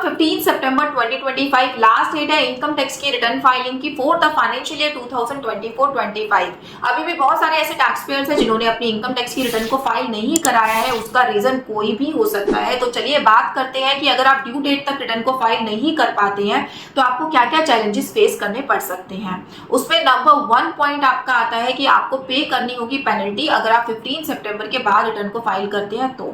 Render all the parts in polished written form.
15 सितंबर 2025 last date है income tax की return filing की फॉर द फाइनेंशियल ईयर 2024-25। अभी भी बहुत सारे ऐसे टैक्स पेयर्स हैं जिन्होंने अपनी इनकम टैक्स की रिटर्न को फाइल नहीं कराया है। उसका रीजन कोई भी हो सकता है। तो चलिए बात करते हैं कि अगर आप ड्यू डेट तक रिटर्न को फाइल नहीं कर पाते हैं तो आपको क्या क्या चैलेंजेस फेस करने पड़ सकते हैं। उसमें नंबर 1 पॉइंट आपका आता है कि आपको पे करनी होगी पेनल्टी। अगर आप 15 सितंबर के बाद रिटर्न को फाइल करते हैं तो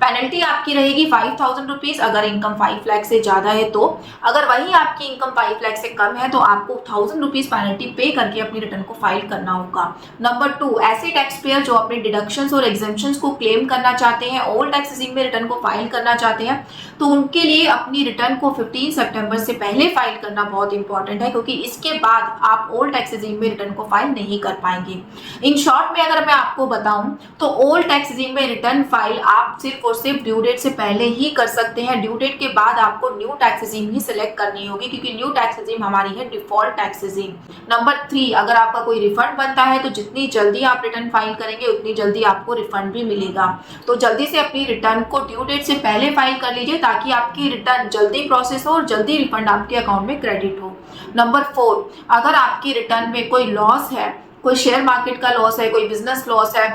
पेनल्टी आपकी रहेगी 5000 रुपीज अगर इनकम 5 लाख से ज्यादा है तो। अगर वही आपकी इनकम 5 लाख से कम है तो आपको 1000 रुपीज पेनल्टी पे करके अपनी रिटर्न को फाइल करना होगा। नंबर 2, ऐसे टैक्स पेयर जो अपने डिडक्शंस और एग्जेम्पशंस को क्लेम करना चाहते हैं, ऑल टैक्स रेजिम में रिटर्न को फाइल करना चाहते हैं, तो उनके लिए अपनी रिटर्न को 15 सितंबर से पहले फाइल करना बहुत इंपॉर्टेंट है, क्योंकि इसके बाद आप ऑल टैक्स रेजिम में रिटर्न को फाइल नहीं कर पाएंगे। इन शॉर्ट में अगर मैं आपको बताऊं तो ऑल टैक्स रेजिम में रिटर्न फाइल आप सिर्फ और सिर्फ ड्यू डेट से पहले ही कर सकते हैं। ड्यू डेट के बाद आपको न्यू टैक्स रेजिम ही सिलेक्ट करनी होगी, क्योंकि न्यू टैक्स रेजिम हमारी है डिफॉल्ट टैक्स रेजिम। नंबर 3, अगर आपका कोई रिफंड बनता है तो जितनी जल्दी आप रिटर्न फाइल करेंगे उतनी जल्दी आपको रिफंड भी मिलेगा। तो जल्दी से अपनी रिटर्न को ड्यू डेट से पहले फाइल कर लीजिए ताकि आपकी रिटर्न जल्दी प्रोसेस हो और जल्दी रिफंड आपके अकाउंट में क्रेडिट हो। नंबर 4, अगर आपकी रिटर्न में कोई लॉस है, कोई शेयर मार्केट का लॉस है, कोई बिजनेस लॉस है,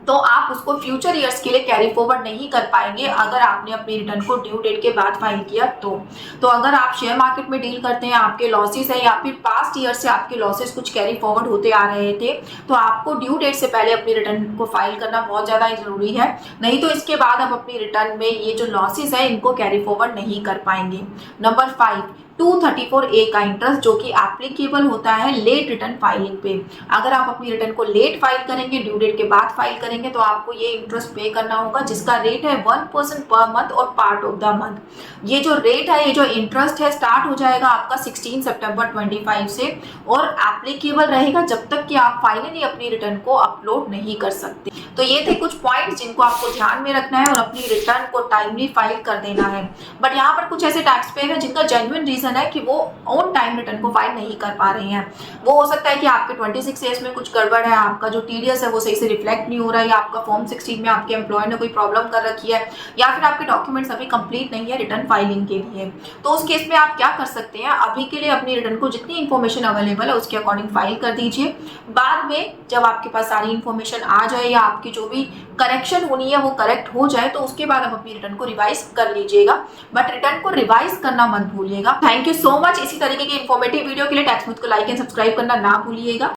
तो आप उसको फ्यूचर ईयर्स के लिए कैरी फॉरवर्ड नहीं कर पाएंगे अगर आपने अपनी रिटर्न को ड्यू डेट के बाद फाइल किया तो अगर आप शेयर मार्केट में डील करते हैं, आपके लॉसेस है या फिर पास्ट ईयर से आपके लॉसेस कुछ कैरी फॉरवर्ड होते आ रहे थे, तो आपको ड्यू डेट से पहले अपनी रिटर्न को फाइल करना बहुत ज़्यादा जरूरी है। नहीं तो इसके बाद आप अपनी रिटर्न में ये जो लॉसेस है इनको कैरी फॉरवर्ड नहीं कर पाएंगे। नंबर 5, 234A का इंटरेस्ट जो कि एप्लीकेबल होता है लेट रिटर्न फाइलिंग पे। अगर आप अपनी रिटर्न को लेट फाइल करेंगे, ड्यू डेट के बाद फाइल करेंगे, तो आपको ये इंटरेस्ट पे करना होगा, जिसका रेट है 1% पर मंथ और पार्ट ऑफ द मंथ। ये जो रेट है, ये जो इंटरेस्ट है, स्टार्ट हो जाएगा आपका 16 सितंबर 25 से और एप्लीकेबल रहेगा जब तक कि आप फाइनली अपनी रिटर्न को अपलोड नहीं कर सकते। तो ये थे कुछ पॉइंट्स जिनको आपको ध्यान में रखना है और अपनी रिटर्न को टाइमली फाइल कर देना है। बट यहाँ पर कुछ ऐसे टैक्स पेयर है जिनका जेन्युइन रीजन है कि वो ऑन टाइम रिटर्न को फाइल नहीं कर पा रहे हैं। वो हो सकता है कि आपके 26 ईयर्स में कुछ गड़बड़ है, आपका जो टीडीएस है वो सही से रिफ्लेक्ट नहीं हो रहा है, या आपका फॉर्म 16 में आपके एम्प्लॉयर ने कोई प्रॉब्लम कर रखी है, या फिर आपके डॉक्यूमेंट्स अभी कंप्लीट नहीं है रिटर्न फाइलिंग के लिए। तो उस केस में आप क्या कर सकते हैं, अभी के लिए अपनी रिटर्न को जितनी इन्फॉर्मेशन अवेलेबल है उसके अकॉर्डिंग फाइल कर दीजिए। बाद में जब आपके पास सारी इन्फॉर्मेशन आ जाए या आपकी जो भी करेक्शन होनी है वो करेक्ट हो जाए, तो उसके बाद आप अपनी रिटर्न को रिवाइज कर लीजिएगा। बट रिटर्न को रिवाइज करना मत भूलिएगा। Thank you so much. इसी तरीके की इन्फॉर्मेटिव वीडियो के लिए टैक्स म्यूथ को लाइक एंड सब्सक्राइब करना ना भूलिएगा।